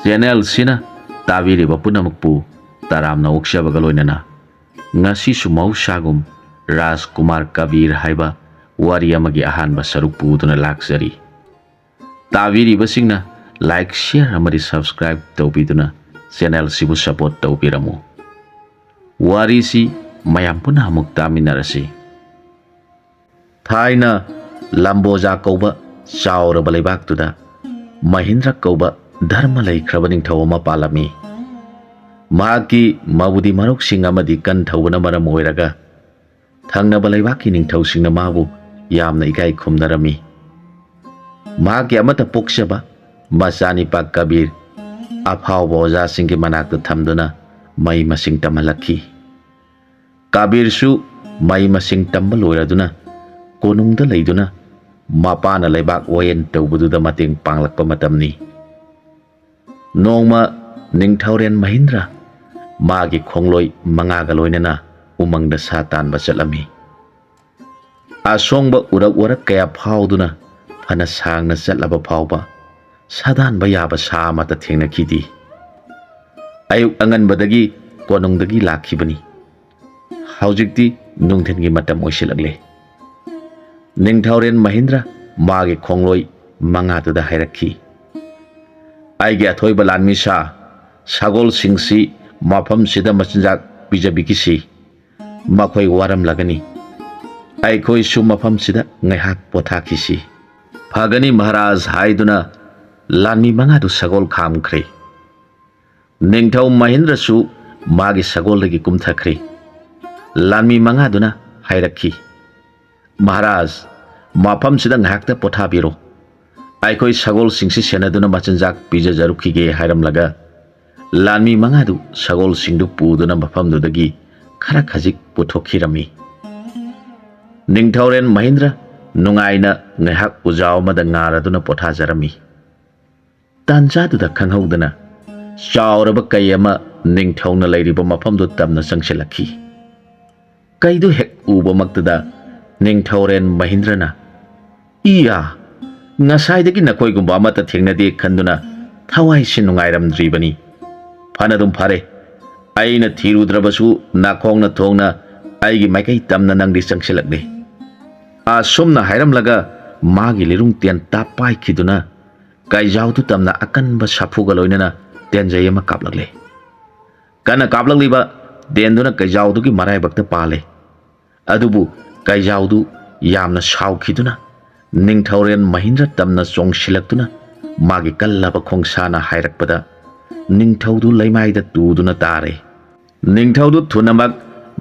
Channel ꯁꯤꯅ ꯇꯥꯕꯤꯔꯤꯕ ꯄꯨꯝꯅꯃꯛꯄꯨ ꯇꯔꯥꯝꯅ ꯑꯣꯛꯆꯕꯒ ꯂꯣꯏꯅꯅ ꯉꯁꯤꯁꯨ ꯃꯍꯧꯁꯥꯒꯨꯝ ꯔꯥꯖꯀꯨꯃꯥꯔ ꯀꯕꯤꯔ ꯍꯥꯏꯕ ꯋꯥꯔꯤ ꯑꯃꯒꯤ ꯑꯍꯥꯟꯕ ꯁꯔꯨꯛ ꯄꯨꯗꯨꯅ ꯂꯥꯛꯆꯔꯤ꯫ ꯇꯥꯕꯤꯔꯤꯕꯁꯤꯡꯅ ꯂꯥꯏꯛ ꯁꯦꯌꯔ ꯑꯃꯗꯤ ꯁꯕꯁꯀ꯭ꯔꯥꯏꯕ ꯇꯧꯕꯤꯗꯨꯅ ꯆꯦꯅꯦꯜ ꯁꯤꯕꯨ ꯁꯄꯣꯔꯠ ꯇꯧꯕꯤꯔꯝꯃꯨ꯫ ꯋꯥꯔꯤꯁꯤ ꯃꯌꯥꯝ ꯄꯨꯟꯅ ꯑꯃꯨꯛ ꯇꯥꯃꯤꯟꯅꯔꯁꯤ꯫ ꯊꯥꯏꯅ ꯂꯝꯕꯣꯖꯥ ꯀꯧꯕ ꯆꯥꯎꯔꯕ ꯂꯩꯕꯥꯛꯇꯨꯗ ꯃꯍꯤꯟꯗ꯭ꯔ ꯀꯧꯕ ꯙꯔꯃ ꯂꯩꯈ꯭ꯔꯕ ꯅꯤꯡꯊꯧ ꯑꯃ ꯄꯥꯜꯂꯝꯃꯤ꯫ ꯃꯍꯥꯛꯀꯤ ꯃꯕꯨꯗꯤ ꯃꯔꯧꯁꯤꯡ ꯑꯃꯗꯤ ꯀꯟ ꯊꯧꯕꯅ ꯃꯔꯝ ꯑꯣꯏꯔꯒ ꯊꯪꯅꯕ ꯂꯩꯕꯥꯛꯀꯤ ꯅꯤꯡꯊꯧꯁꯤꯡꯅ ꯃꯥꯕꯨ ꯌꯥꯝꯅ ꯏꯀꯥꯏ ꯈꯨꯝꯅꯔꯝꯃꯤ꯫ ꯃꯍꯥꯛꯀꯤ ꯑꯃꯠꯇ ꯄꯣꯛꯆꯕ ꯃꯆꯥꯅꯤꯄꯥ ꯀꯕꯤꯔ ꯑꯐꯥꯎꯕ ꯑꯣꯖꯥꯁꯤꯡꯒꯤ ꯃꯅꯥꯛꯇ ꯊꯝꯗꯨꯅ ꯃꯍꯩ ꯃꯁꯤꯡ ꯇꯝꯍꯜꯂꯛꯈꯤ꯫ ꯀꯕꯤꯔꯁꯨ ꯃꯍꯩ ꯃꯁꯤꯡ ꯇꯝꯕ ꯂꯣꯏꯔꯗꯨꯅ ꯀꯣꯅꯨꯡꯗ ꯂꯩꯗꯨꯅ ꯃꯄꯥꯅ ꯂꯩꯕꯥꯛ ꯋꯥꯌꯦꯜ ꯇꯧꯕꯗꯨꯗ ꯃꯇꯦꯡ ꯄꯥꯡꯂꯛꯄ ꯃꯇꯝꯅꯤ꯫ ꯅꯣꯡꯃ ꯅꯤꯡꯊꯧꯔꯦꯜ ꯃꯍꯤꯟꯗ꯭ꯔ ꯃꯥꯒꯤ ꯈꯣꯡꯂꯣꯏ 5ꯒ ꯂꯣꯏꯅꯅ ꯎꯃꯪꯗ ꯁꯥ ꯇꯥꯟꯕ ꯆꯠꯂꯝꯃꯤ꯫ ꯑꯁꯣꯡꯕ ꯎꯔꯛ ꯋꯥꯔꯛ ꯀꯌꯥ ꯐꯥꯎꯗꯨꯅ ꯐꯅ ꯁꯥꯡꯅ ꯆꯠꯂꯕ ꯐꯥꯎꯕ ꯁꯥꯗꯥꯟꯕ ꯌꯥꯕ ꯁꯥ ꯑꯃꯠꯇ ꯊꯦꯡꯅꯈꯤꯗꯦ꯫ ꯑꯌꯨꯛ ꯑꯉꯟꯕꯗꯒꯤ ꯀꯣꯅꯨꯡꯗꯒꯤ ꯂꯥꯛꯈꯤꯕꯅꯤ꯫ ꯍꯧꯖꯤꯛꯇꯤ ꯅꯨꯡꯊꯤꯟꯒꯤ ꯃꯇꯝ ꯑꯣꯏꯁꯤꯜꯂꯛꯂꯦ꯫ ꯅꯤꯡꯊꯧꯔꯦꯜ ꯃꯍꯤꯟꯗ꯭ꯔ ꯃꯥꯒꯤ ꯈꯣꯡꯂꯣꯏ 5ꯗꯨꯗ ꯍꯥꯏꯔꯛꯈꯤ, ꯑꯩꯒꯤ ꯑꯊꯣꯏꯕ ꯂꯥꯟꯃꯤ ꯁꯥ, ꯁꯒꯣꯜꯁꯤꯡꯁꯤ ꯃꯐꯝꯁꯤꯗ ꯃꯆꯤꯟꯖꯥꯛ ꯄꯤꯖꯕꯤꯈꯤꯁꯤ꯫ ꯃꯈꯣꯏ ꯋꯥꯔꯝꯂꯒꯅꯤ꯫ ꯑꯩꯈꯣꯏꯁꯨ ꯃꯐꯝꯁꯤꯗ ꯉꯥꯏꯍꯥꯛ ꯄꯣꯊꯥꯈꯤꯁꯤ꯫ ꯐꯒꯅꯤ ꯃꯍꯥꯔꯥꯖ ꯍꯥꯏꯗꯨꯅ ꯂꯥꯟꯃꯤ 5ꯗꯨ ꯁꯒꯣꯜ ꯈꯥꯝꯈ꯭ꯔꯦ꯫ ꯅꯤꯡꯊꯧ ꯃꯍꯤꯟꯗ꯭ꯔꯁꯨ ꯃꯥꯒꯤ ꯁꯒꯣꯜꯗꯒꯤ ꯀꯨꯝꯊꯈ꯭ꯔꯦ꯫ ꯂꯥꯟꯃꯤ 5ꯗꯨꯅ ꯍꯥꯏꯔꯛꯈꯤ, ꯃꯍꯥꯔꯥꯖ, ꯃꯐꯝꯁꯤꯗ ꯉꯥꯏꯍꯥꯛꯇ ꯄꯣꯊꯥꯕꯤꯔꯣ꯫ ꯑꯩꯈꯣꯏ ꯁꯒꯣꯜꯁꯤꯡꯁꯤ ꯁꯦꯟꯅꯗꯨꯅ ꯃꯆꯤꯟꯖꯥꯛ ꯄꯤꯖꯖꯔꯨꯈꯤꯒꯦ ꯍꯥꯏꯔꯝꯂꯒ ꯂꯥꯟꯃꯤ 5ꯗꯨ ꯁꯒꯣꯜꯁꯤꯡꯗꯨ ꯄꯨꯗꯨꯅ ꯃꯐꯝꯗꯨꯗꯒꯤ ꯈꯔ ꯈꯖꯤꯛ ꯄꯨꯊꯣꯛꯈꯤꯔꯝꯃꯤ꯫ ꯅꯤꯡꯊꯧꯔꯦꯜ ꯃꯍꯤꯟꯗ꯭ꯔ ꯅꯨꯡꯉꯥꯏꯅ ꯉꯥꯏꯍꯥꯛ ꯎꯖꯥꯎ ꯑꯃꯗ ꯉꯥꯔꯗꯨꯅ ꯄꯣꯊꯥꯖꯔꯝꯃꯤ꯫ ꯇꯥꯟꯖꯥꯗꯨꯗ ꯈꯪꯍꯧꯗꯅ ꯆꯥꯎꯔꯕ ꯀꯩ ꯑꯃ ꯅꯤꯡꯊꯧꯅ ꯂꯩꯔꯤꯕ ꯃꯐꯝꯗꯨ ꯇꯝꯅ ꯆꯪꯁꯤꯜꯂꯛꯈꯤ꯫ ꯀꯩꯗꯨ ꯍꯦꯛ ꯎꯕꯃꯛꯇꯗ ꯅꯤꯡꯊꯧꯔꯦꯜ ꯃꯍꯤꯟꯗ꯭ꯔꯅ, ꯏꯌꯥ, ꯉꯁꯥꯏꯗꯒꯤ ꯅꯈꯣꯏꯒꯨꯝꯕ ꯑꯃꯠꯇ ꯊꯦꯡꯅꯗꯦ ꯈꯟꯗꯨꯅ ꯊꯋꯥꯏꯁꯤ ꯅꯨꯡꯉꯥꯏꯔꯝꯗ꯭ꯔꯤꯕꯅꯤ꯫ ꯐꯅꯗꯨꯝ ꯐꯔꯦ, ꯑꯩꯅ ꯊꯤꯔꯨꯗ꯭ꯔꯕꯁꯨ ꯅꯥꯈꯣꯡꯅ ꯊꯣꯡꯅ ꯑꯩꯒꯤ ꯃꯥꯏꯀꯩ ꯇꯝꯅ ꯅꯪꯗꯤ ꯆꯪꯁꯤꯜꯂꯛꯂꯦ꯫ ꯑꯁꯨꯝꯅ ꯍꯥꯏꯔꯝꯂꯒ ꯃꯥꯒꯤ ꯂꯤꯔꯨꯡ ꯇꯦꯟꯇꯥ ꯄꯥꯏꯈꯤꯗꯨꯅ ꯀꯩꯖꯥꯎꯗꯨ ꯇꯝꯅ ꯑꯀꯟꯕ ꯁꯥꯐꯨꯒ ꯂꯣꯏꯅꯅ ꯇꯦꯟꯖꯩ ꯑꯃ ꯀꯥꯞꯂꯛꯂꯦ꯫ ꯀꯟꯅ ꯀꯥꯞꯂꯛꯂꯤꯕ ꯇꯦꯟꯗꯨꯅ ꯀꯩꯖꯥꯎꯗꯨꯒꯤ ꯃꯔꯥꯏꯕꯛꯇ ꯄꯥꯜꯂꯦ꯫ ꯑꯗꯨꯕꯨ ꯀꯩꯖꯥꯎꯗꯨ ꯌꯥꯝꯅ ꯁꯥꯎꯈꯤꯗꯨꯅ ꯅꯤꯡꯊꯧꯔꯦꯜ ꯃꯍꯤꯟꯗ꯭ꯔ ꯇꯝꯅ ꯆꯣꯡꯁꯤꯜꯂꯛꯇꯨꯅ ꯃꯥꯒꯤ ꯀꯜꯂꯕ ꯈꯣꯡꯁꯥꯅ ꯍꯥꯏꯔꯛꯄꯗ ꯅꯤꯡꯊꯧꯗꯨ ꯂꯩꯃꯥꯏꯗ ꯇꯨꯗꯨꯅ ꯇꯥꯔꯦ꯫ ꯅꯤꯡꯊꯧꯗꯨ ꯊꯨꯅꯃꯛ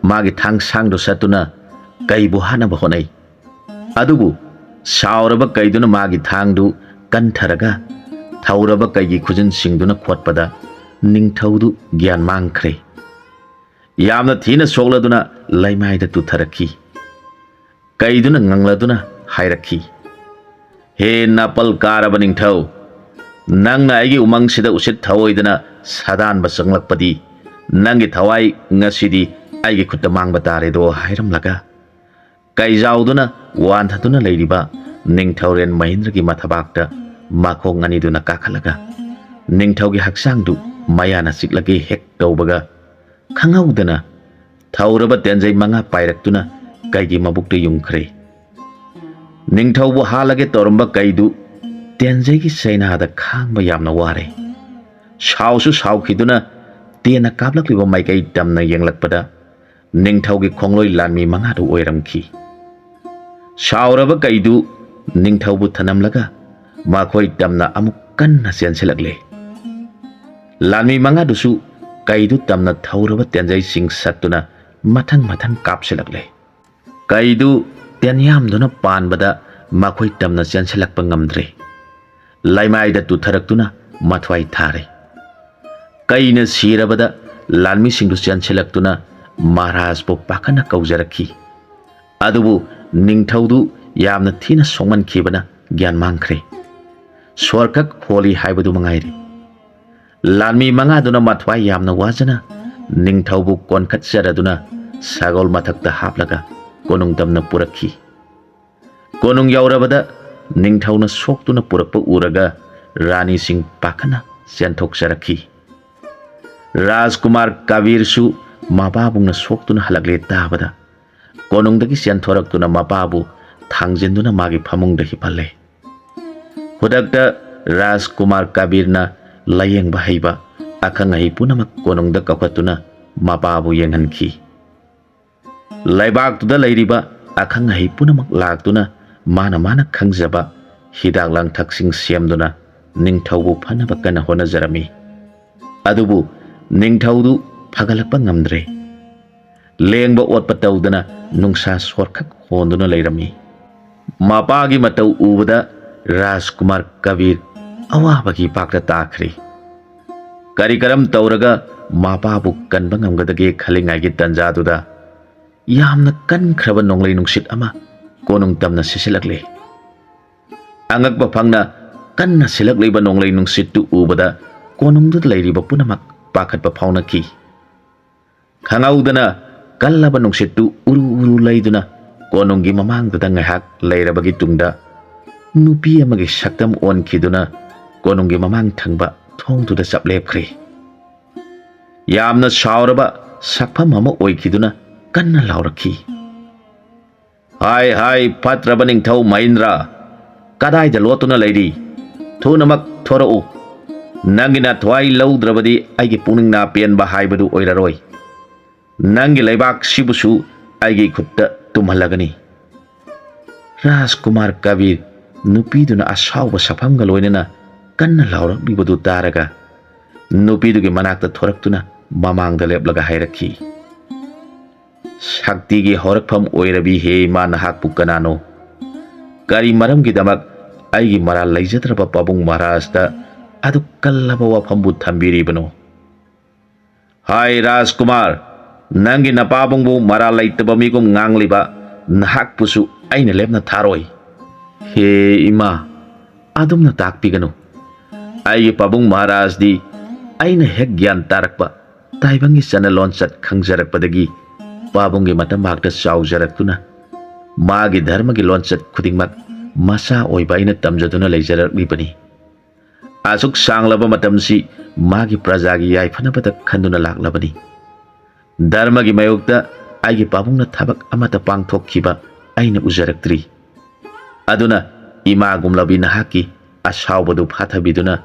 ꯃꯥꯒꯤ ꯊꯥꯡꯁꯥꯡꯗꯨ ꯁꯠꯇꯨꯅ ꯀꯩꯕꯨ ꯍꯥꯠꯅꯕ ꯍꯣꯠꯅꯩ꯫ ꯑꯗꯨꯕꯨ ꯁꯥꯎꯔꯕ ꯀꯩꯗꯨꯅ ꯃꯥꯒꯤ ꯊꯥꯡꯗꯨ ꯀꯟꯊꯔꯒ ꯊꯧꯔꯕ ꯀꯩꯒꯤ ꯈꯨꯖꯤꯟꯁꯤꯡꯗꯨꯅ ꯈꯣꯠꯄꯗ ꯅꯤꯡꯊꯧꯗꯨ ꯒ꯭ꯌꯥꯟ ꯃꯥꯡꯈ꯭ꯔꯦ꯫ ꯌꯥꯝꯅ ꯊꯤꯅ ꯁꯣꯛꯂꯗꯨꯅ ꯂꯩꯃꯥꯏꯗ ꯇꯨꯊꯔꯛꯈꯤ꯫ ꯀꯩꯗꯨꯅ ꯉꯪꯂꯗꯨꯅ ꯍꯥꯏꯔꯛꯈꯤ, ꯍꯦ ꯅꯥꯄꯜ ꯀꯥꯔꯕ ꯅꯤꯡꯊꯧ, ꯅꯪꯅ ꯑꯩꯒꯤ ꯎꯃꯪꯁꯤꯗ ꯎꯁꯤꯠ ꯊꯑꯣꯏꯗꯅ ꯁꯥꯗꯥꯟꯕ ꯆꯪꯂꯛꯄꯗꯤ ꯅꯪꯒꯤ ꯊꯋꯥꯏ ꯉꯁꯤꯗꯤ ꯑꯩꯒꯤ ꯈꯨꯠꯇ ꯃꯥꯡꯕ ꯇꯥꯔꯦꯗꯣ ꯍꯥꯏꯔꯝꯂꯒ ꯀꯩꯖꯥꯎꯗꯨꯅ ꯋꯥꯟꯊꯗꯨꯅ ꯂꯩꯔꯤꯕ ꯅꯤꯡꯊꯧꯔꯦꯜ ꯃꯍꯤꯟꯗ꯭ꯔꯒꯤ ꯃꯊꯕꯥꯛꯇ ꯃꯈꯣꯡ ꯑꯅꯤꯗꯨꯅ ꯀꯥꯈꯠꯂꯒ ꯅꯤꯡꯊꯧꯒꯤ ꯍꯛꯆꯥꯡꯗꯨ ꯃꯌꯥꯅ ꯆꯤꯛꯂꯒꯦ ꯍꯦꯛ ꯇꯧꯕꯒ ꯈꯪꯍꯧꯗꯅ ꯊꯧꯔꯕ ꯇꯦꯟꯖꯩ 5 ꯄꯥꯏꯔꯛꯇꯨꯅ ꯀꯩꯒꯤ ꯃꯕꯨꯛꯇ ꯌꯨꯡꯈ꯭ꯔꯦ꯫ ꯅꯤꯡꯊꯧꯕꯨ ꯍꯥꯠꯂꯒꯦ ꯇꯧꯔꯝꯕ ꯀꯩꯗꯨ ꯇꯦꯟꯖꯩꯒꯤ ꯆꯩꯅꯥꯗ ꯈꯥꯡꯕ ꯌꯥꯝꯅ ꯋꯥꯔꯦ꯫ ꯁꯥꯎꯁꯨ ꯁꯥꯎꯈꯤꯗꯨꯅ ꯇꯦꯟꯅ ꯀꯥꯞꯂꯛꯂꯤꯕ ꯃꯥꯏꯀꯩ ꯇꯝꯅ ꯌꯦꯡꯂꯛꯄꯗ ꯅꯤꯡꯊꯧꯒꯤ ꯈꯣꯡꯂꯣꯏ ꯂꯥꯟꯃꯤ 5ꯗꯨ ꯑꯣꯏꯔꯝꯈꯤ꯫ ꯁꯥꯎꯔꯕ ꯀꯩꯗꯨ ꯅꯤꯡꯊꯧꯕꯨ ꯊꯅꯝꯂꯒ ꯃꯈꯣꯏ ꯇꯝꯅ ꯑꯃꯨꯛ ꯀꯟꯅ ꯆꯦꯟꯁꯤꯜꯂꯛꯂꯦ꯫ ꯂꯥꯟꯃꯤ 5ꯗꯨꯁꯨ ꯀꯩꯗꯨ ꯇꯝꯅ ꯊꯧꯔꯕ ꯇꯦꯟꯖꯩꯁꯤꯡ ꯁꯠꯇꯨꯅ ꯃꯊꯪ ꯃꯊꯪ ꯀꯥꯞꯁꯤꯜꯂꯛꯂꯦ꯫ ꯀꯩꯗꯨ ꯇꯦꯟꯌꯥꯝꯗꯨꯅ ꯄꯥꯟꯕꯗ ꯃꯈꯣꯏ ꯇꯝꯅ ꯆꯦꯟꯁꯤꯜꯂꯛꯄ ꯉꯝꯗ꯭ꯔꯦ꯫ ꯂꯩꯃꯥꯏꯗ ꯇꯨꯊꯔꯛꯇꯨꯅ ꯃꯊ꯭ꯋꯥꯏ ꯊꯥꯔꯦ꯫ ꯀꯩꯅ ꯁꯤꯔꯕꯗ ꯂꯥꯟꯃꯤꯁꯤꯡꯗꯨ ꯆꯦꯟꯁꯤꯜꯂꯛꯇꯨꯅ ꯃꯍꯥꯔꯥꯖꯕꯨ ꯄꯥꯈꯠꯅ ꯀꯧꯖꯔꯛꯈꯤ꯫ ꯑꯗꯨꯕꯨ ꯅꯤꯡꯊꯧꯗꯨ ꯌꯥꯝꯅ ꯊꯤꯅ ꯁꯣꯛꯃꯟꯈꯤꯕꯅ ꯒ꯭ꯌꯥꯟ ꯃꯥꯡꯈ꯭ꯔꯦ꯫ ꯁꯣꯔꯈꯛ ꯍꯣꯜꯂꯤ ꯍꯥꯏꯕꯗꯨ ꯃꯉꯥꯏꯔꯦ꯫ ꯂꯥꯟꯃꯤ 5ꯗꯨꯅ ꯃꯊ꯭ꯋꯥꯏ ꯌꯥꯝꯅ ꯋꯥꯖꯅ ꯅꯤꯡꯊꯧꯕꯨ ꯀꯣꯟꯈꯠꯆꯔꯗꯨꯅ ꯁꯒꯣꯜ ꯃꯊꯛꯇ ꯍꯥꯞꯂꯒ ꯀꯣꯅꯨꯡ ꯇꯝꯅ ꯄꯨꯔꯛꯈꯤ꯫ ꯀꯣꯅꯨꯡ ꯌꯧꯔꯕꯗ ꯅꯤꯡꯊꯧꯅ ꯁꯣꯛꯇꯨꯅ ꯄꯨꯔꯛꯄ ꯎꯔꯒ ꯔꯥꯅꯤꯁꯤꯡ ꯄꯥꯈꯠꯅ चेंथोक्चरखी राजकुमार कबीरसु मपाबुंगना सोक्तुना हलगले ताबदा कोनुंगदगी चेंथोरक्तुना मपाबु थांजिंदुना मागी फमुंगदा हिपल्ले हुदक्ता राजकुमार कबीरना लायेंग बाहैबा अखंग अहि पुनमक कोनुंगदा कखतुना मपाबु येंगहनखी लाइबाक्तुदा लैरिबा अखंग अहि पुनमक लाक्तुना माना माना खंगजबा हिदाक लांथक्सिंग सेमदुना निंगथौबु फनबा कन्ना होनजरमी अदुबु निंगथौदु फगलकपा ngamdre लेंगबा ओटपा तौदना नुंगसा सोरखक होंदुना लैरमी मापागी मतौ उबदा राजकुमार कबीर अवाबगी पाकता ताखरी करिकरम तौरगा मापाबु कनबा ngamगदगे खलिंगागी तंजादुदा यामना कनख्रबा नोंगलै नुंगसित अमा कोनुंग तमना सिसिलकले अंगकबा फंगना कन्ना सिलकलेबा नोंगलै नुंगसितु उबदा कोनुंगदु लैरिबा पुनमक पाखतपा फाउनकी खंगाउदना कल्लबा नुंगसितु उरु उरु लैदुना कोनुंगी ममांगददा ngahak लैरबगी तुंगदा नुपी अमगी सक्तम ओनखिदुना कोनुंगी ममांग थंगबा थोंगदुदा चपलेपख्रे यामना सावरबा सक्फम अमा ओइखिदुना कन्ना लाउरखी हाय हाय फत्रबा निंगथौ महेंद्र कदाइदा लोतुना लैरी थुनमक थोरउ नंगिना थवाई लौद्रबदी आइगी पुनिंगना पेनबा हाइबदु ओइरारोय नंगी लैबाक सिबुसु आइगी खुट्टा तुम्हलगनी राजकुमार कबीर नुपीदुना असाउबा सफमगा लोइनना कन्ना लाउरबिबदु तारगा नुपीदुगी मनाक्ता थोरक्तुना ममांगदा लेपलगा हाइरखी शक्तिगी हौरकफम ओइरबी हे मा नहाकपु कनानो करी मरमगिदमक आइगी मरा लैजद्रबा पाबुंग महाराजदा अदु कल्लबा वाफमबु थंबिरिबनो हाय राजकुमार नंगी नपाबुंगबु मरा लैतबा मिगुम ngangliba नहाकपुसु आइना लेपना थारोय हे इमा अदुमना ताकपिगनु आइगी पाबुंग महाराज दी आइना हेक ज्ञान तारकपा ताइबंगी चना लोनचत खंगजरकपदगी पाबुंगी मतंबागदा चाउजरक्तुना मागी धर्मगी लोनचत खुदिंगमक मसा ओइबा आइना तमजदुना लैजरकलिबनी आसुक सांगलबा मतमसी मागी प्रजागी याइफनबदा खंदुना लाक्लबनी धर्मगी मयोक्ता आइगी पाबुंगना थबक अमता पांगथोक्खिबा आइना उजरक्त्री अदुना इमागुमलबी नहाकी असाउबदु फाथबिदुना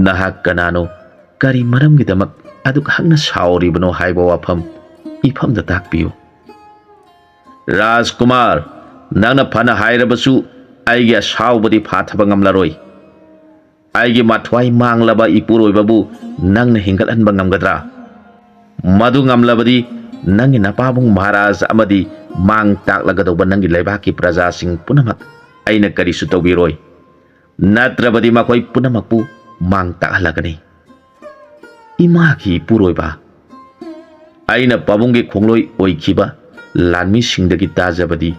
नहाक कनानो करी मरमगिदमक अदुक हंगना साउरिबनो हाइबा वाफम इफमदा ताकपियो राजकुमार नंगना फना हाइरबसु आइगी असाउबदी फाथबा ngamlaroy आइगी माथवाई मांगलबा इपुरोइबाबु नंगना हिंगलहनबा ngamgadra मधु ngamlabadi नंगी नपाबुंग महाराज अमदी मांग ताकलगदौबा नंगी लैबाकी प्रजासिंग पुनमक आइना करिसु तौबिरोय नत्रबदी मखोय पुनमकपु मांग ताकहलगनी इमागी इपुरोइबा आइना पाबुंगी खोंगलोय ओइखिबा लानमी सिंगदगी ताजबदी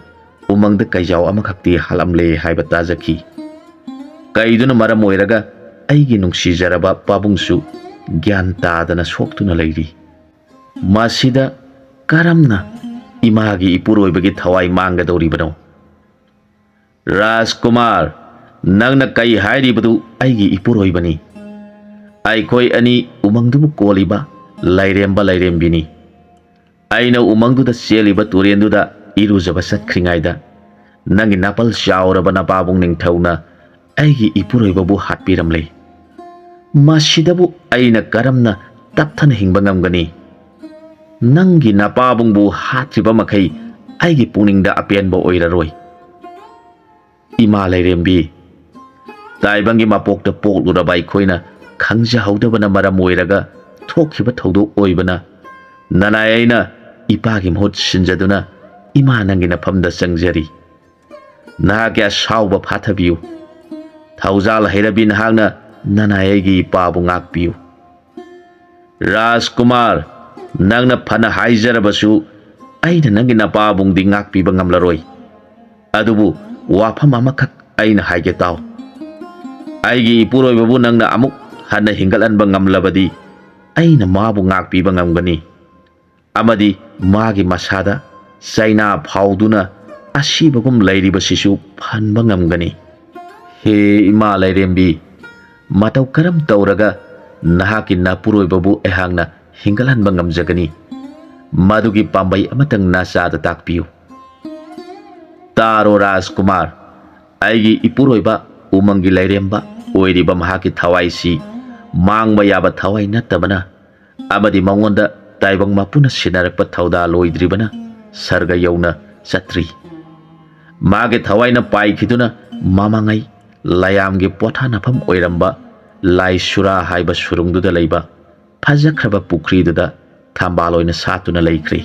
उमंगद कैजाव अमखक्ति हालमले हाइबा ताजखी कैदुना मरम ओइरगा आइगी नुंगसिजरबा पाबुंगसु ज्ञान तादना सोक्तुना लैरी मासिदा करमना इमागी इपुरोइबगी थवाई मांगदौरिबनो राजकुमार नंगना कई हाइरिबदु आइगी इपुरोइबनी आइखोय अनि उमंगदुबु कोलिबा लाइरेम्बा लाइरेम्बिनी आइना उमंगदुदा चेलिबा तुरेंदुदा इरुजबा सत्खरिङाइदा नंगी नापल चाउरबा नपाबुंग निंगथौना आइगी इपुरोइबबु हातपिरमले मासिदबु आइना करमना तपथन हिंबा ngamgani नंगी नपाबुंगबु हात्रिबा मखै आइगी पुनिंगदा अपेनबा ओइरारोय इमा लाइरेम्बी ताइबंगी मापोक्ता पोक्लुरबा आइखोइना खंगजाहौदबना मरम ओइरगा थोखिबा थौदो ओइबना ननायैना इपागी महूत सिंजदुना इमा नंगी नफमदा चंगजरी नाहाके असाउबा फाथबियु थौजाल हैरबी नहागना ननायैगी इपाबु ngakpiyu राजकुमार नंगना फना हाइजरबसु आइना नंगी नपाबुंगदी ngakpiba ngamlaroy अदुबु वाफम अमखक आइना हाइगे ताव आइगी इपुरोइबबु नंगना अमुक हन्ना हिंगलहनबा ngamlabadi आइना माबु ngakpiba ngamgani amadi मागी मसादा चाइना फाउदुना असिबगुम लैरिबसिसु फनबा ngamgani हे इमा लाइरेम्बी मतौ करम तौरगा nahaki napuroibabu ehangna hingalanba ngamjagani madugi pambai amatang nasada takpiu taro Rajkumar aigi ipuroiba umangi lairemba oiriba mahaki thawai si mangba yaba thawai nattabana amadi mangonda taibang mapuna sinarakpa thauda loidribana sarga yauna satri mage thawai na pai khiduna mamangai layamge pothanafam oiramba lai sura haiba surungduda leiba phajakraba pukriduda thambaloina satuna leikri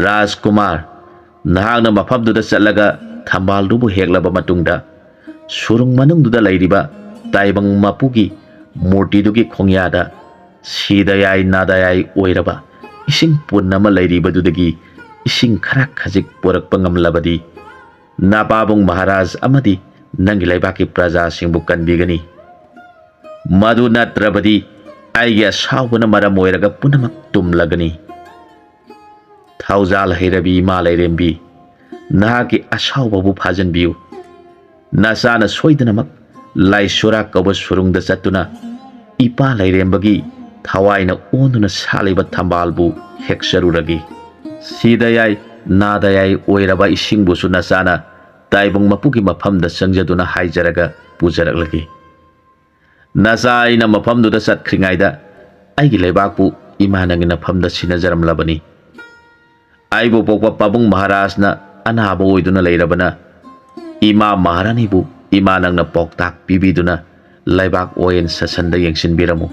Rajkumar nahangna mafamduda chatlaga thambaldubu heklaba matungda surung manungduda leiriba taibang mapugi murtidugi khongyada sidayai nadayai oiraba ising punnama leiribadudagi ising khara khajik porakpa ngamlabadi Napabung Maharaj amadi nangi laibaki praja singbu kanbigani madu natrabadi aigi asawbana maram oiraga punamak tumlagani thaujal heirabi ma lairembi nahaki asawbabu phajanbiu nasana soidanamak laisura kawa surungda chatuna ipa lairembagi thawaina onduna saliba thambalbu heksaruragi sidayai nadayai oiraba isingbusu nasana taibung mapugi mafamda sangjaduna haijaraga pujaraklagi nasaina mafamduda satkringaida aigi leibakpu imanangi nafamda sinajaramlabani aibu pokpa Pabung Maharajna anaba oiduna leirabana ima Maharanibu imanangna poktak pibiduna laibak oyen sasanda yengsinbiramu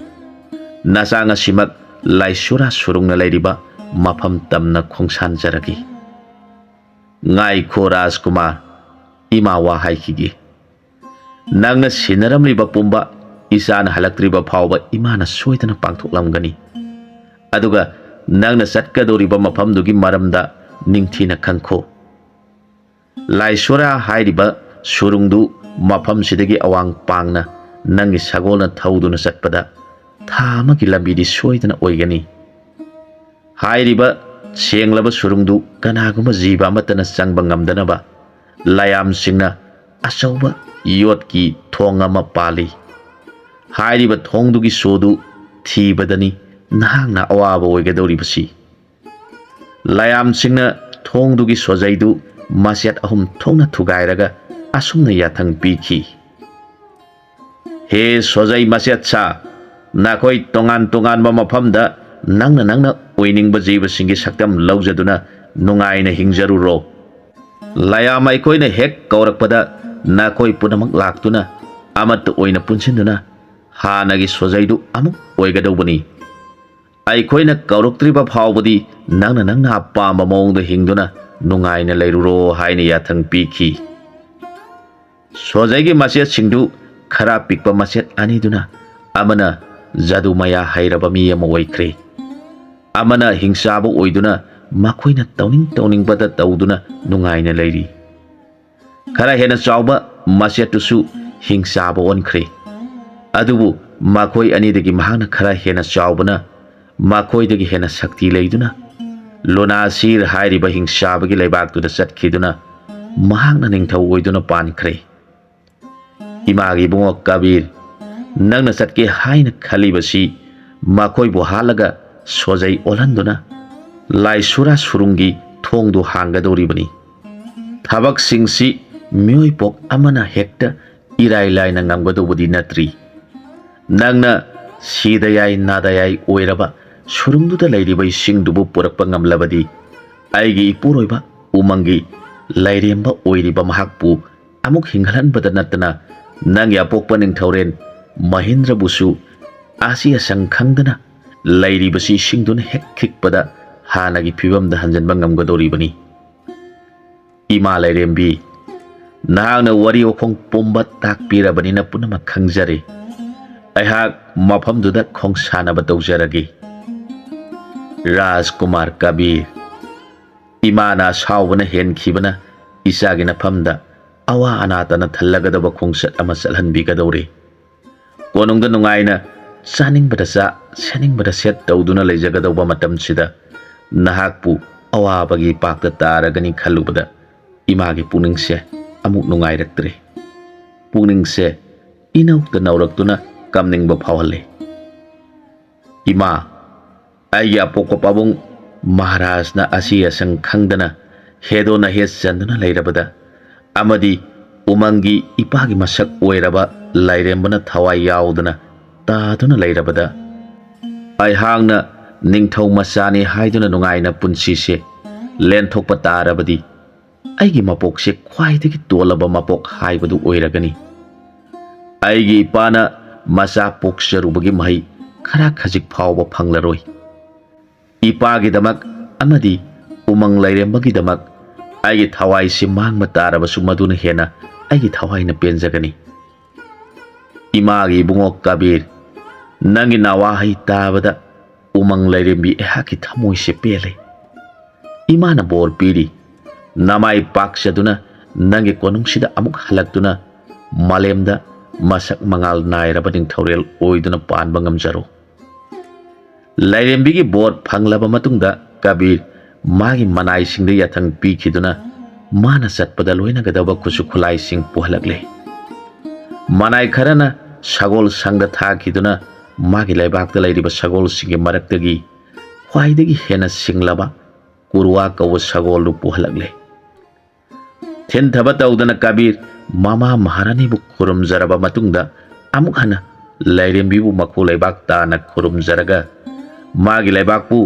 nasanga simak laisura surungna leiriba mafam tamna khongsanjaragi ngai kho Rajkumar ima wa haikigi nangna sinaramliba pumba isana halaktriba phawba imana soidana pangthoklamgani aduga nangna satkadoriba mafamdugi maramda ningthina khangkho laisura hairiba surungdu mafam sidagi awang pangna nangi sagolna thauduna satpada thamagi lambidi soidana oigani hairiba senglaba surungdu kanaguma jiba amatana changba ngamdanaba layam singna achauba yotki thongama pali hairiba thongdugi sodu thibadani nahangna awaba oigadoribasi layam singna thongdugi sojaidu masiat ahum thongna thugairaga asumna yathang piki he sojai masiat sa nakoi tongan tongan ba mafamda nangna oiningba jiba singi saktam laujaduna nungaina hingjaruro layam aikoina hek kaurakpada nakoi punamak laktuna amat oina punsinduna hanagi sojaidu amuk oigadobani aikoina kauroktriba phawbudi nangna apamba mawngda hingduna nungaina leiruro haina yathang piki sojaigi masiat singdu khara pikpa masiat aniduna amana jadu maya hairaba mi ama oikre amana hingsabu oiduna makoina tawning bada tawduna nungaina leiri khara hena chawba masiatusu hingsabu onkre adubu makoi anidagi mahana khara hena chawbana makoi dagi hena sakti leiduna lonasir hairiba hingsabagi leibaktuda satkhiduna mahangna ningthau oiduna pankre imagi bungo Kabir nangna satke haina khalibasi makoi bu halaga sojai olanduna laisura surungi thongdu hangadoribani thabak singsi mioi pok amana hekta irai laina ngamgadobudi natri nangna sidayai nadayai oiraba surungduda leiriba isingdubu purakpa ngamlabadi aigi ipuroiba umangi lairemba oiriba mahakpu amuk hinghalanbada natana nangi apokpa ningthauren Mahindra busu Asia sangkhangdana lairibasi singduna hek khikpada hanagi phibamda hanjanba ngamgadoribani ima lairembi nahangna wari okhong pomba takpirabanina punamak khangjare aihak mafamduda khongsanaba tawjaragi Rajkumar Kabir imana sawbana henkhibana isagi nafamda awa anatana thallagadaba khongsat ama salhanbigadore konungda nungaina chaningbada cha seningbada set tawduna leijagadaba matamsida nahakpu awabagi pakta taragani khalubada imagi puningse amuk nungairaktre puningse inaukta nauraktuna kamningba phawhalle Ima, ay apoko pabong Maharaj na asi asang khangdana hedo na hes sandana lairabada amadi umangi ipagi masak oiraba lairembana thawai yaudana taduna lairabada ai hangna ningthau masani haiduna nungaina punsise lenthokpa tarabadi aigi mapokse khwaidagi tolaba mapok haibadu oiragani aigi ipana masa poksarubagi mahai khara khajik phawba phanglaroi ipagi damak amadi umang lairembagi damak aigi thawai se mangma tarabasu maduna hena aigi thawai na penjagani imagi bungo Kabir nangi nawa hai tabada umang lairembi ehaki thamoi se pele imana bor piri namai paksaduna nangi konungsida amuk halakduna malemda masak mangal nairaba ningthaurel oiduna panba ngamjaro lairembigi bor phanglaba matungda Kabir magi manai singda yathang pikhiduna mana satpada loina gadaba khusu khulai sing puhalagle manai kharana sagol sangda thakiduna magi laibakta lairiba sagol singi maraktagi khwaidagi hena singlaba kurwa kawa sagol lu puhalagle then thaba taudana Kabir mama maharani bu khurum jaraba matungda amuk hana lairembi bu makhu laibak ta na khurum jaraga magi laibakpu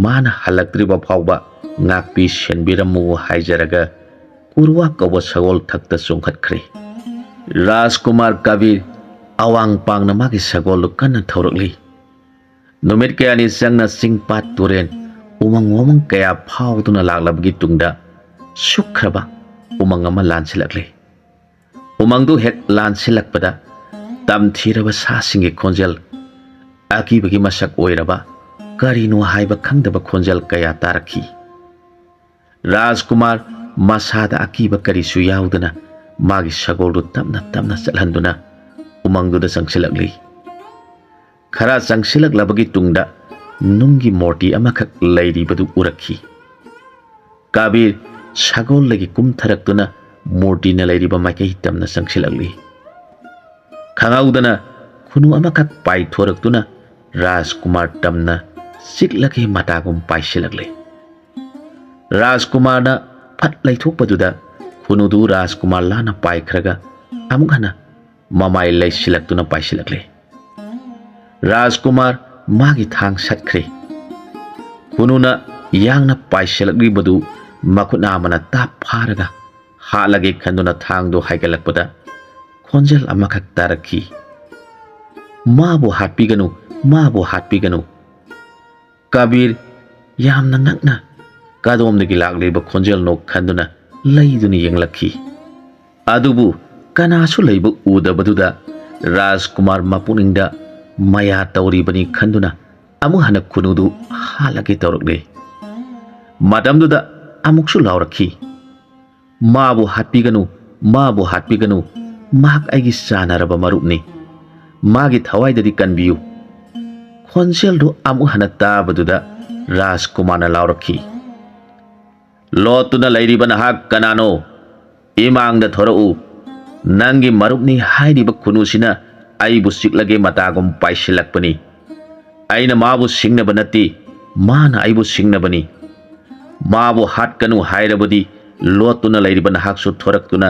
mana halaktriba phawba ngakpi senbiramu haijaraga kurwa kawa sagol thakta songkhatkhre Rajkumar Kabir awang pangna magi sagol kana thaurakli numit kaya ni sangna singpat turen umang kaya phawduna laglabgi tungda sukhraba umang ama lansilakle umangdu hek lansilakpada tamthiraba sasingi khonjal akibagi masak oiraba karino haiba khangdaba khonjal kaya tarakhi Rajkumar masada akiba karisu yaudana magi sagoldu tamna chalhanduna umangduda sangsilakli khara sangsilaklabagi tungda nungi morti amakhak lairibadu urakhi Kabir sagol lagi kumtharaktuna morti na lairiba maikai tamna sangsilakli khangaudana khunu amakhak paithoraktuna Rajkumar tamna siklaki matagum paisilakle Rajkumar na phat laithokpaduda khunudu Rajkumar lana paikhraga amuk hana mamai laisilaktuna paisilakle Rajkumar magi thang satkre khununa yangna paisilakli badu makutna amana tap pharaga halage khanduna thangdo haigalakpada khonjal amakhak tarakhi mabu hatpiganu Kabir yamna nakna kadomdagi lagleba khonjal no khanduna laiduni yenglakhi adubu kanasu leiba udabaduda Rajkumar mapuningda maya tauribani khanduna amu hana khunudu halage tawrakle madamduda amuksu laurakhi mabu hatpiganu mak aigi sanaraba marupni magi thawaidadi kanbiyu khonjal do amu hana tabaduda Rajkumar na laurakhi lotuna lairiba nahak kanano imangda thorau nangi marupni hairiba khunusina aibu siklage matagum paisilakpani aina mabu singnaba natti mana aibu singnabani mabu hatkanu hairabadi lotuna lairiba nahaksu thoraktuna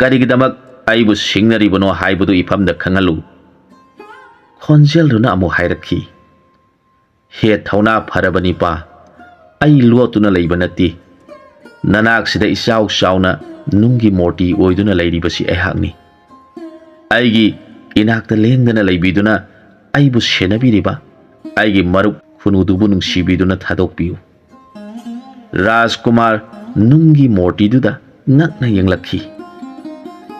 karigidamak aibu singnaribano haibudu ifamda khangalu khonjal runa amu hairakhi he thauna pharabani pa ai lotuna leiba natti nanak sida isau sauna nungi morti oiduna lairibasi aihakni aigi inakta lengdana laibiduna aibu senabiriba aigi marup khunudubu nungsibiduna thadokpiu Rajkumar nungi morti duda ngakna yenglakhi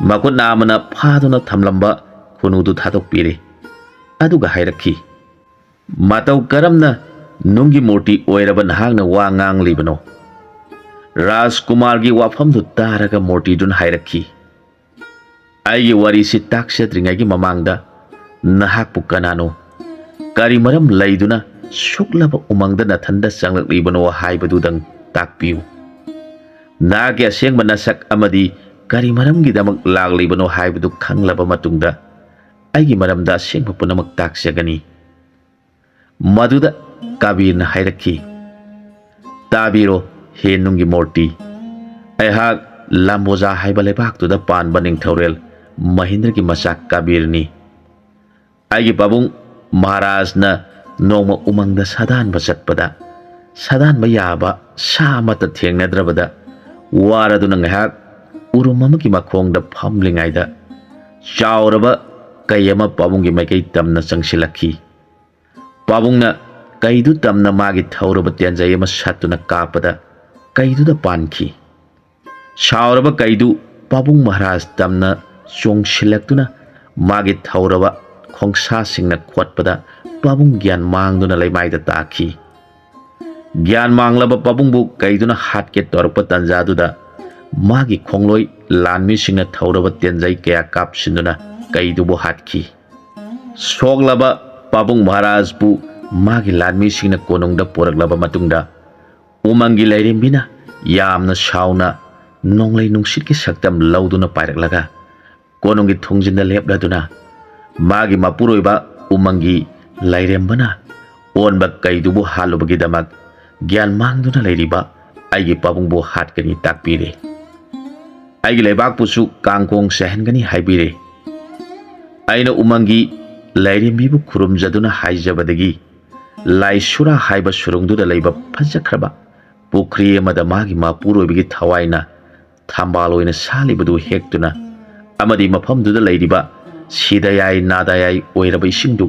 makut namana phaduna thamlamba khunudu thadokpire aduga hairakhi matau karamna nungi morti oiraba nahakna wa ngang libano Rajkumar gi wafamdu taraga morti dun hairakhi aigi warisi taksadringai mamangda nahakpu kanano kari maram laiduna suklaba umangda nathanda changlakibano haibadudang takpiu nagi asengba nasak amadi kari maramgi damak laglibano haibadu khanglaba matungda aigi maramda asengba punamak taksagani Madhuda काबीरना हायरक्खी ताबीरो hey नुंगी Morte अहाक लाम्बोजा हाइबा लेबाक्तुदा Panba निंगथौरेल Mahendra की मचा काबीरनी आइगी पाबुंग महाराजना नोंम उमंग सादानबा चटपदा सादानबा याबा सा अमता थेंगनद्रबदा वारादुना ngahak उरुम अमकी मखोंगदा फमलिंगाइदा चावरबा कई अमा पाबुंगी मैकई तमना चंगसिलक्खी पाबुंगना कईदु तमना मागी थौरबा तेंजाई अमा सत्तुना कापदा कईदुदा पानखी सावरबा कईदु पाबुंग महाराज तमना चोंगसिलक्तुना मागी थौरबा खोंसा सिंगना खोटपदा पाबुंग ज्ञान मांगदुना लेमाइदा ताखी ज्ञान मांगलबा पाबुंगबु कईदुना हाटके तोरपा तंजादुदा मागी खोंगलोई लानमी सिंगना थौरबा तेंजाई कया कापसिंदुना कईदुबु हाटखी सोगलबा पाबुंग महाराजबु मागी लानमी सिंगना कोनोंगदा पोरगलबा मतुंगदा उमंगी लैरेंबिना यामना सावना नोंगलै नुंसितकी सक्तम लौदुना पायरकलगा कोनोंगी थोंजिंदा लेपलादुना मागी मापुरोइबा उमंगी लैरेंबना ओनबा कईदुबु हालुबगिदमक ज्ञान मांगदुना लैरिबा आइगी पाबुंगबु हाटकनी ताकपीरे आइगी लेबाकपुसु कांगकोंग सहनगनी हाइबीरे आइना उमंगी लैरेंबिबु खुरुमजदुना हाइजबदगी लाइसुरा हाइबा सुरुंगदुदा लैबा फजखरबा पुखरी अमदा मागी मापुरोइबगी थवाइना थांबालोइना सालिबदु हेक्तुना अमदी मफमदुदा लैरिबा सिदायाई नादायाई ओइरबा इसिंगदु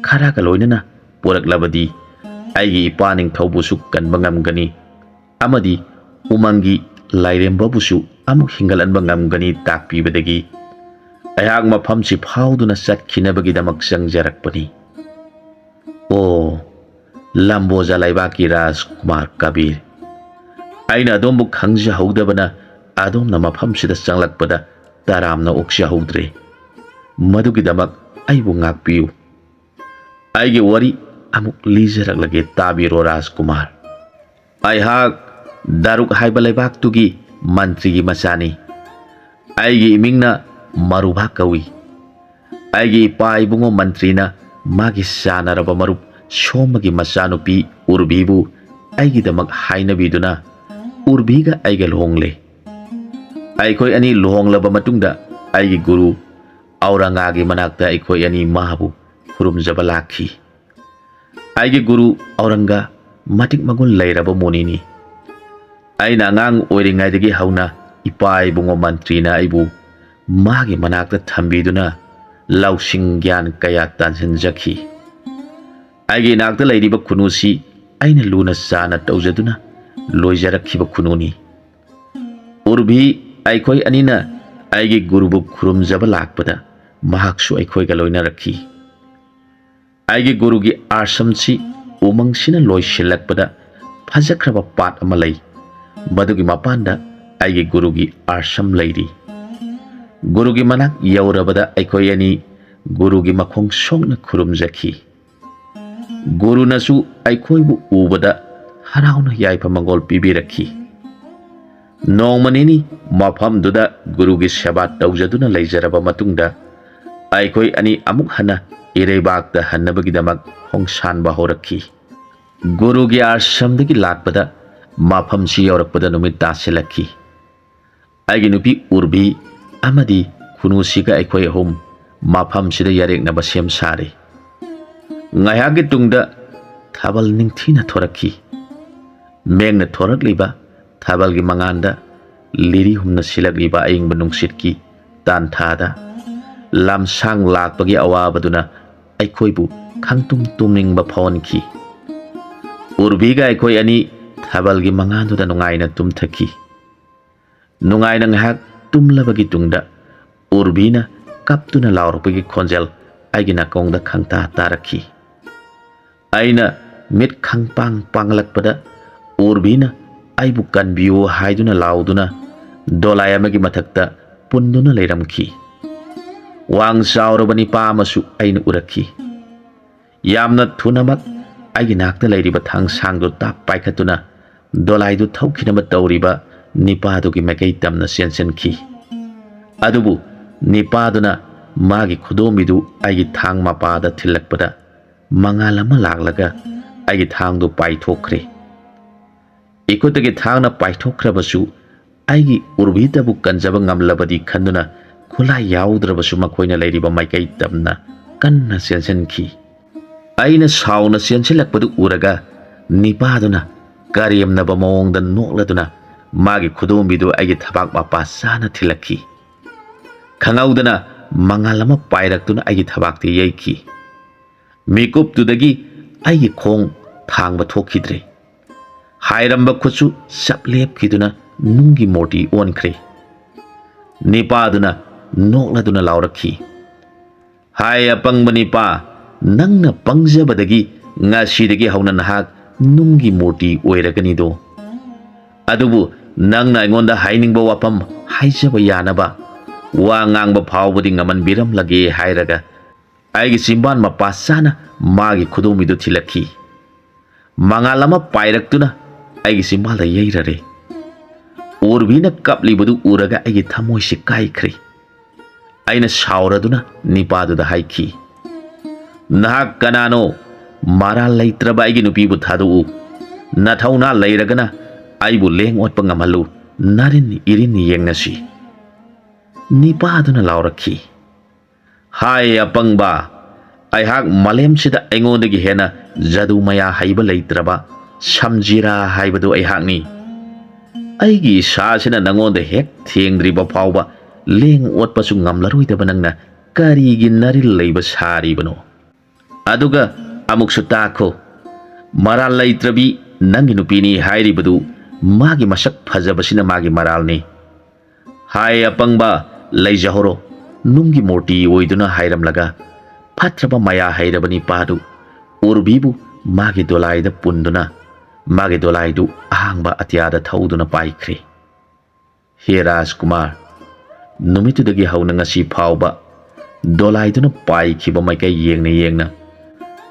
खरागा लोइनना पोरकलबदी आइगी इपा निंगथौबुसु कनबा ngamgani अमदी उमंगी लाइरेंबबुसु अमुक हिंगलनबा ngamgani ताकपीबदगी अहाक मफमसि फाउदुना चटखिनबगिदमक चंगजरकपनी ओ लंबोजा लाइबाकी राजकुमार कबीर आइना अदोमबु खंगजहौदबना अदोमना मफमसिदा चंगलकपदा तारामना ओक्सहौद्रे मधुगिदमक आइबु ngakpiyu आइगे वरी अमुक लीजरकलगे ताबीरो राजकुमार अहाक दारुक हाइबा लेबाक्तुगी मंत्रीगी मचानी आइगे इमिंगना मरुभा कवी आइगे इपा इबुंगो मंत्रीना मागी सानरबा मरुप सोमगी मचानुपी उर्बीबु आइगिदमक हाइनबीदुना उर्बीगा आइगे लोंगले आइखोय अनि लोंगलबा मतुंगदा आइगे गुरु औरंगागी मनाक्ता आइखोय अनि माबु खुरुमजबा लाखी आइगे गुरु औरंगा मटिक मगुन लैरबा मोनिनी आइना ngang ओइरिंगाइदगी हौना इपा इबुंगो मंत्रीना आइबु मागी मनाक्ता थंबीदुना लौसिंग ज्ञान कया तानसिनजखी आइगे नाक्ता लैरिबा खुनुसी आइना लुना साना तौजदुना लोइजरखिबा खुनुनी उर्बी आइखोय अनिना आइगे गुरुबु खुरुमजबा लाकपदा महाक्सु आइखोयगा लोइनरखी आइगे गुरुगी आश्रमसी उमंगसिना लोइसिलकपदा फजखरबा पाट अमा लै मदुगी मपानदा आइगे गुरुगी आश्रम लैरी गुरुगी मनाक यौरबदा आइखोय अनि गुरुगी मखोंग सोंगना खुरुमजखी गुरुनसु आइखोयबु उबदा हराउना याइफा मंगोल पीबीरखी नोंमनिनी मफमदुदा गुरुगी सेवा तौजदुना लैजरबा मतुंगदा आइखोय अनि अमुक हना इरेबाक्ता हन्नबगिदमक होंगसानबा होरखी गुरुगी आश्रमदगी लाकपदा मफमसि यौरकपदा नुमित तासिलखी आइगी नुपी उर्बी अमदी खुनुसिगा आइखोय अहुम मफमसिदा यारेकनबा सेम सारे ngayagi tungda thabal ningthina thoraki mengna thorakliba thabal gi manganda liri humna silakliba aingba nungsitki tanthada lamsang lakpagi awabaduna aikhoibu khangtum tumningba phonki urbiga aikoi ani thabal gi manganda da nungaina tumthaki nungaina ngahak tumlabagi tungda urbina kaptuna laurpagi khonjel aigina kongda khangta taraki aina mit khangpang panglakpada urbina aibu kanbiyo haiduna lauduna dolayamagi mathakta punduna leiramki wang saurabani pamasu aina uraki yamna thunamak aigi nakta leiriba thang sangdo tap paikhatuna dolaidu thaukinama tawriba nipadugi makai tamna sensenki adubu nipaduna magi khudomidu aigi thang mapada thilakpada mangal ama laklaga aigi thangdo paithokre ikotagi thangna paithokrabasu aigi urbitabu kanjaba ngamlabadi khanduna khula yaudrabasu makhoina leiriba maikai tamna kanna sensenki aina sauna sensilakpadu uraga nipaduna kariyamnaba mawongda nokladuna magi khudombidu aigi thabak mapa sana thilakhi khangaudana mangalama pairakuna aigi thabakti yaiki mikuptudagi aigi khong thangba thokhidre hairamba khuchu saplepkhiduna nungi morti onkhre nipaduna nokladuna laurakhi hai apangba nipa nangna pangjabadagi ngasidagi hauna nahak nungi morti oiragani do adubu nangna aingonda hainingba wapam haijaba yanaba wa ngangba phawbudi ngaman biram lage hairaga aigi simban mapa sana magi khudomidu thilakhi mangalama pairaktuna aigi simbala yairare urbina kaplibadu uraga aigi thamoisi kaikhre aina shauraduna nipaduda haiki nahak kanano mara leitraba aigi nupibu thadu nathauna leiragana aibu leng otpa ngamhalu narin irin yengnasi nipaduna laurakhi hai apangba aihak malem sida engondagi hena jadu maya haiba leitraba samjira haibadu aihakni aigi sasina nangonda hek thengdriba phawba leng otpasu ngamlaroidaba nangna karigi naril leiba saribano aduga amuksu takho maral leitrabi nangi nupini hairibadu magi masak phajabasina magi maralni hai apangba leijahoro nungi morti oiduna hairamlaga phatraba maya hairabani padu urbibu magi dolaida punduna magi dolaidu ahangba atyada thauduna paikhre he Rajkumar numitudagi hauna ngasi phawba dolaiduna paikhiba maikai yengna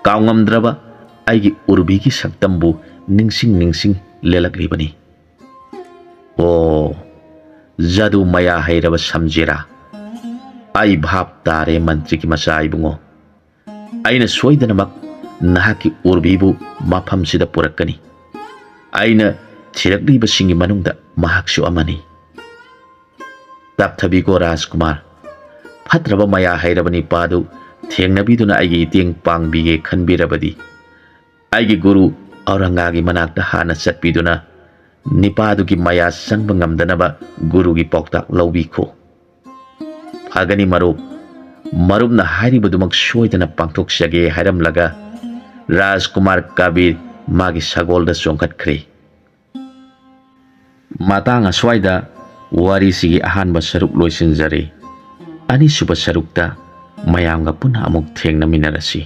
kaungamdraba aigi urbigi saktambu ningsing lelakribani o jadu maya hairaba samjira ai bhap tare mantri ki masai bungo aina soidanamak nahaki urbibu mafam sida purakani aina thirakliba singi manungda mahaksu amani tapthabigo Rajkumar phatraba maya hairabani padu thengnabiduna aigi tieng pangbige khanbirabadi aigi guru aurangagi manakta hana chatpiduna nipadugi maya sangba ngamdanaba gurugi pauktak lawbikho phagani marupna hairibadumak soidana pangthoksage hairamlaga Rajkumar Kabir magi sagolda chongkhatkre matang aswaida wari sigi ahanba saruk loisinjare ani suba sarukta mayamga punha amuk thengnaminarasi